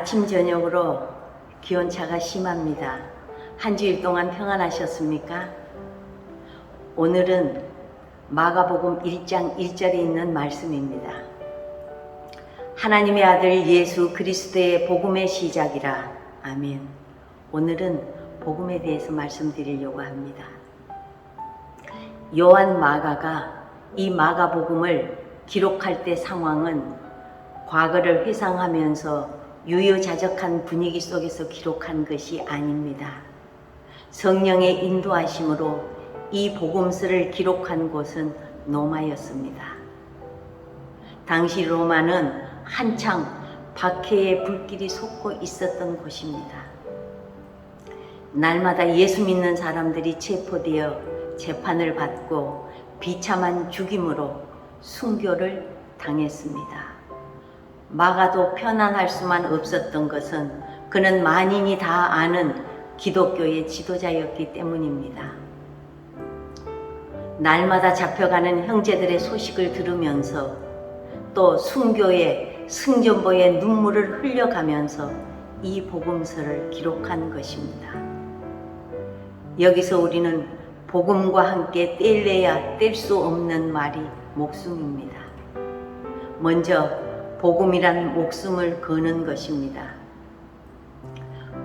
아침 저녁으로 기온차가 심합니다. 한 주일 동안 평안하셨습니까? 오늘은 마가복음 1장 1절에 있는 말씀입니다. 하나님의 아들 예수 그리스도의 복음의 시작이라. 아멘. 오늘은 복음에 대해서 말씀드리려고 합니다. 요한 마가가 이 마가복음을 기록할 때 상황은 과거를 회상하면서 유유자적한 분위기 속에서 기록한 것이 아닙니다. 성령의 인도하심으로 이 복음서를 기록한 곳은 로마였습니다. 당시 로마는 한창 박해의 불길이 솟고 있었던 곳입니다. 날마다 예수 믿는 사람들이 체포되어 재판을 받고 비참한 죽임으로 순교를 당했습니다. 마가도 편안할 수만 없었던 것은 그는 만인이 다 아는 기독교의 지도자였기 때문입니다. 날마다 잡혀가는 형제들의 소식을 들으면서 또 순교의 승전보의 눈물을 흘려가면서 이 복음서를 기록한 것입니다. 여기서 우리는 복음과 함께 뗄래야 뗄 수 없는 말이 목숨입니다. 먼저 복음이란 목숨을 거는 것입니다.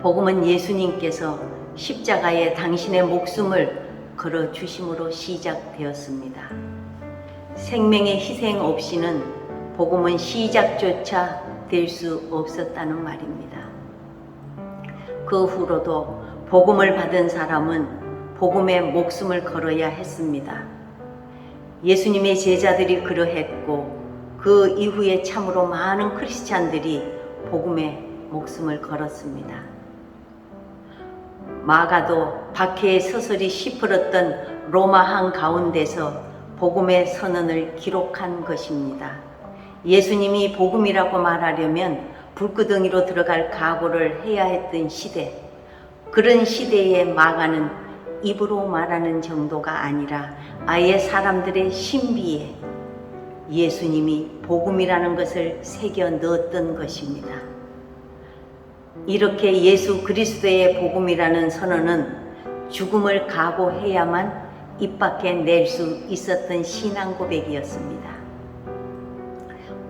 복음은 예수님께서 십자가에 당신의 목숨을 걸어 주심으로 시작되었습니다. 생명의 희생 없이는 복음은 시작조차 될 수 없었다는 말입니다. 그 후로도 복음을 받은 사람은 복음의 목숨을 걸어야 했습니다. 예수님의 제자들이 그러했고 그 이후에 참으로 많은 크리스찬들이 복음의 목숨을 걸었습니다. 마가도 박해의 서슬이 시퍼렀던 로마 한가운데서 복음의 선언을 기록한 것입니다. 예수님이 복음이라고 말하려면 불구덩이로 들어갈 각오를 해야 했던 시대, 그런 시대에 마가는 입으로 말하는 정도가 아니라 아예 사람들의 신비에 예수님이 복음이라는 것을 새겨 넣었던 것입니다. 이렇게 예수 그리스도의 복음이라는 선언은 죽음을 각오해야만 입 밖에 낼 수 있었던 신앙 고백이었습니다.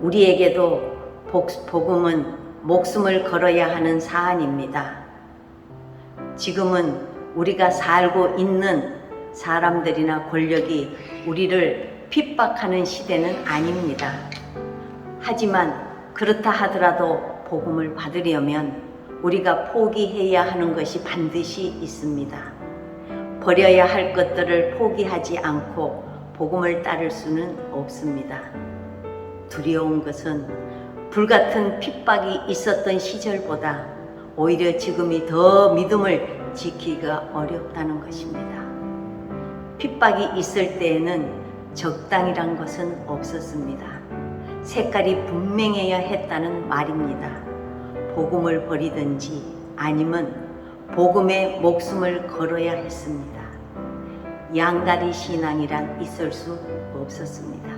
우리에게도 복음은 목숨을 걸어야 하는 사안입니다. 지금은 우리가 살고 있는 사람들이나 권력이 우리를 핍박하는 시대는 아닙니다. 하지만 그렇다 하더라도 복음을 받으려면 우리가 포기해야 하는 것이 반드시 있습니다. 버려야 할 것들을 포기하지 않고 복음을 따를 수는 없습니다. 두려운 것은 불같은 핍박이 있었던 시절보다 오히려 지금이 더 믿음을 지키기가 어렵다는 것입니다. 핍박이 있을 때에는 적당이란 것은 없었습니다. 색깔이 분명해야 했다는 말입니다. 복음을 버리든지 아니면 복음의 목숨을 걸어야 했습니다. 양다리 신앙이란 있을 수 없었습니다.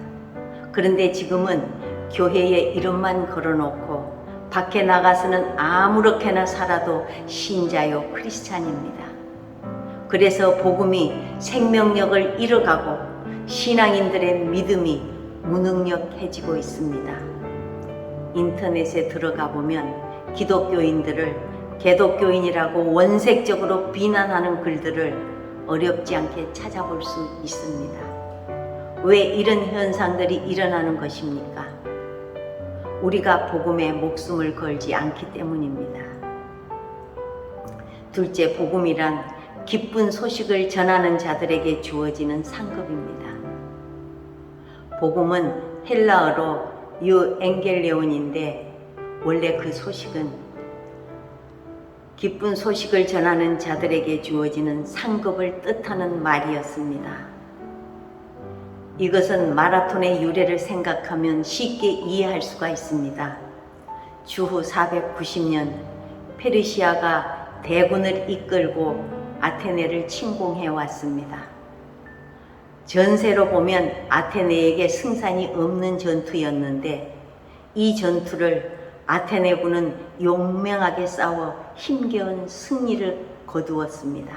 그런데 지금은 교회에 이름만 걸어놓고 밖에 나가서는 아무렇게나 살아도 신자요 크리스찬입니다. 그래서 복음이 생명력을 잃어가고 신앙인들의 믿음이 무능력해지고 있습니다. 인터넷에 들어가 보면 기독교인들을 개독교인이라고 원색적으로 비난하는 글들을 어렵지 않게 찾아볼 수 있습니다. 왜 이런 현상들이 일어나는 것입니까? 우리가 복음에 목숨을 걸지 않기 때문입니다. 둘째, 복음이란 기쁜 소식을 전하는 자들에게 주어지는 상급입니다. 복음은 헬라어로 유엥겔레온인데 원래 그 소식은 기쁜 소식을 전하는 자들에게 주어지는 상급을 뜻하는 말이었습니다. 이것은 마라톤의 유래를 생각하면 쉽게 이해할 수가 있습니다. 주후 490년 페르시아가 대군을 이끌고 아테네를 침공해 왔습니다. 전세로 보면 아테네에게 승산이 없는 전투였는데 이 전투를 아테네군은 용맹하게 싸워 힘겨운 승리를 거두었습니다.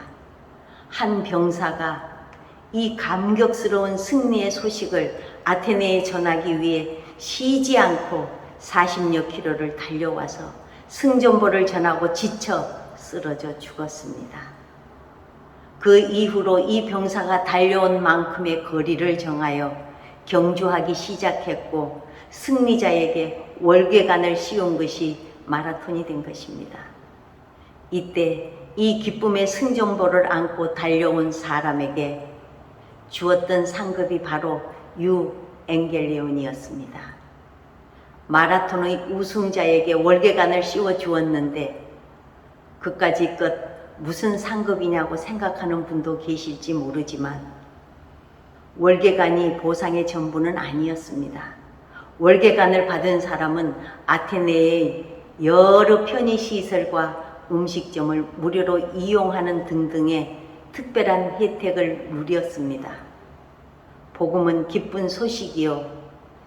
한 병사가 이 감격스러운 승리의 소식을 아테네에 전하기 위해 쉬지 않고 40여 킬로를 달려와서 승전보를 전하고 지쳐 쓰러져 죽었습니다. 그 이후로 이 병사가 달려온 만큼의 거리를 정하여 경주하기 시작했고 승리자에게 월계관을 씌운 것이 마라톤이 된 것입니다. 이때 이 기쁨의 승전보를 안고 달려온 사람에게 주었던 상급이 바로 유엥겔리온이었습니다. 마라톤의 우승자에게 월계관을 씌워 주었는데 그까짓 무슨 상급이냐고 생각하는 분도 계실지 모르지만 월계관이 보상의 전부는 아니었습니다. 월계관을 받은 사람은 아테네의 여러 편의시설과 음식점을 무료로 이용하는 등등의 특별한 혜택을 누렸습니다. 복음은 기쁜 소식이요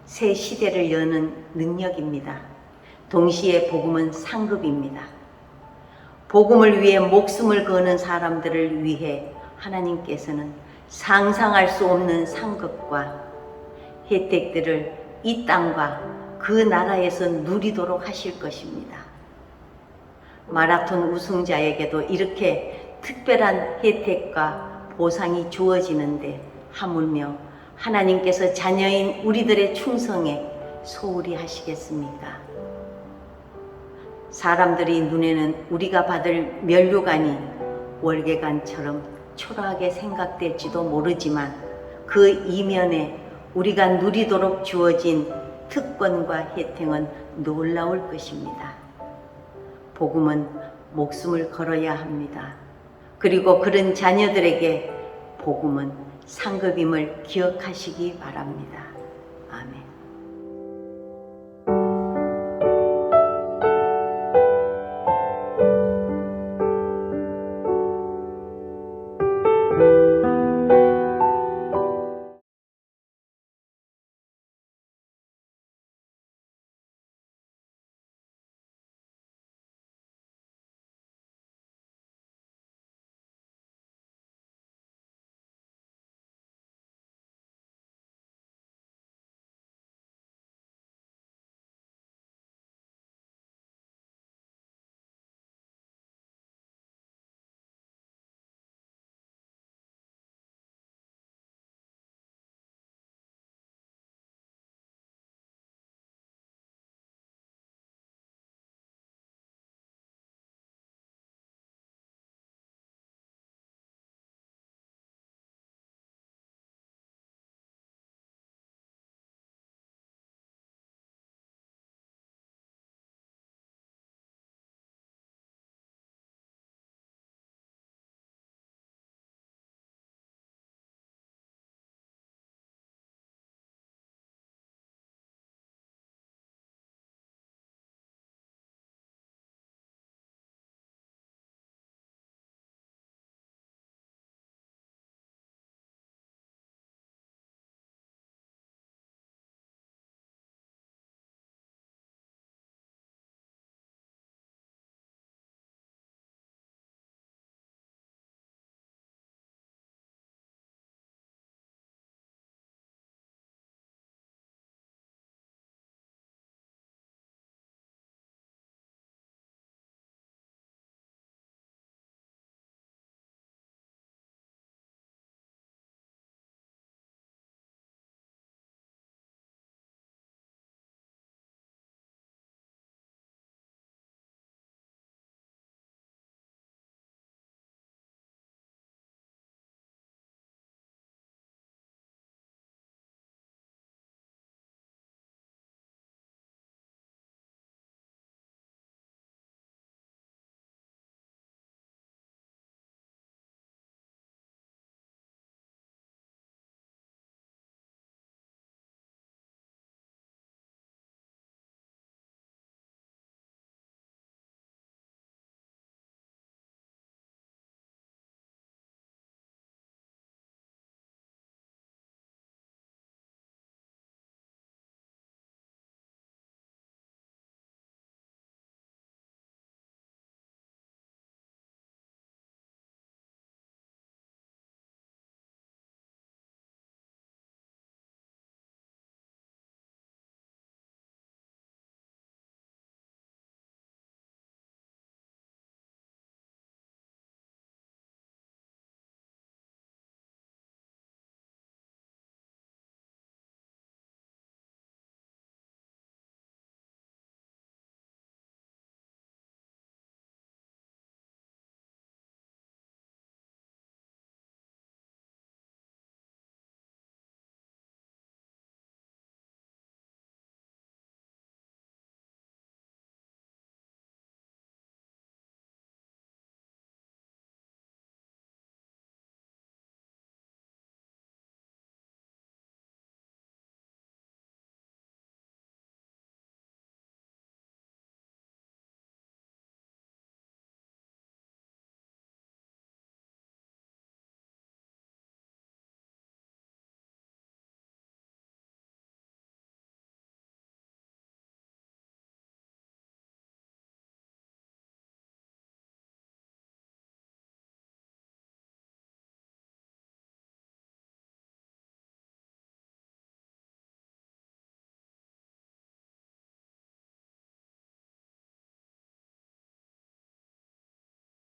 새 시대를 여는 능력입니다. 동시에 복음은 상급입니다. 복음을 위해 목숨을 거는 사람들을 위해 하나님께서는 상상할 수 없는 상급과 혜택들을 이 땅과 그 나라에서 누리도록 하실 것입니다. 마라톤 우승자에게도 이렇게 특별한 혜택과 보상이 주어지는데 하물며 하나님께서 자녀인 우리들의 충성에 소홀히 하시겠습니까? 사람들이 눈에는 우리가 받을 면류관이 월계관처럼 초라하게 생각될지도 모르지만 그 이면에 우리가 누리도록 주어진 특권과 혜택은 놀라울 것입니다. 복음은 목숨을 걸어야 합니다. 그리고 그런 자녀들에게 복음은 상급임을 기억하시기 바랍니다.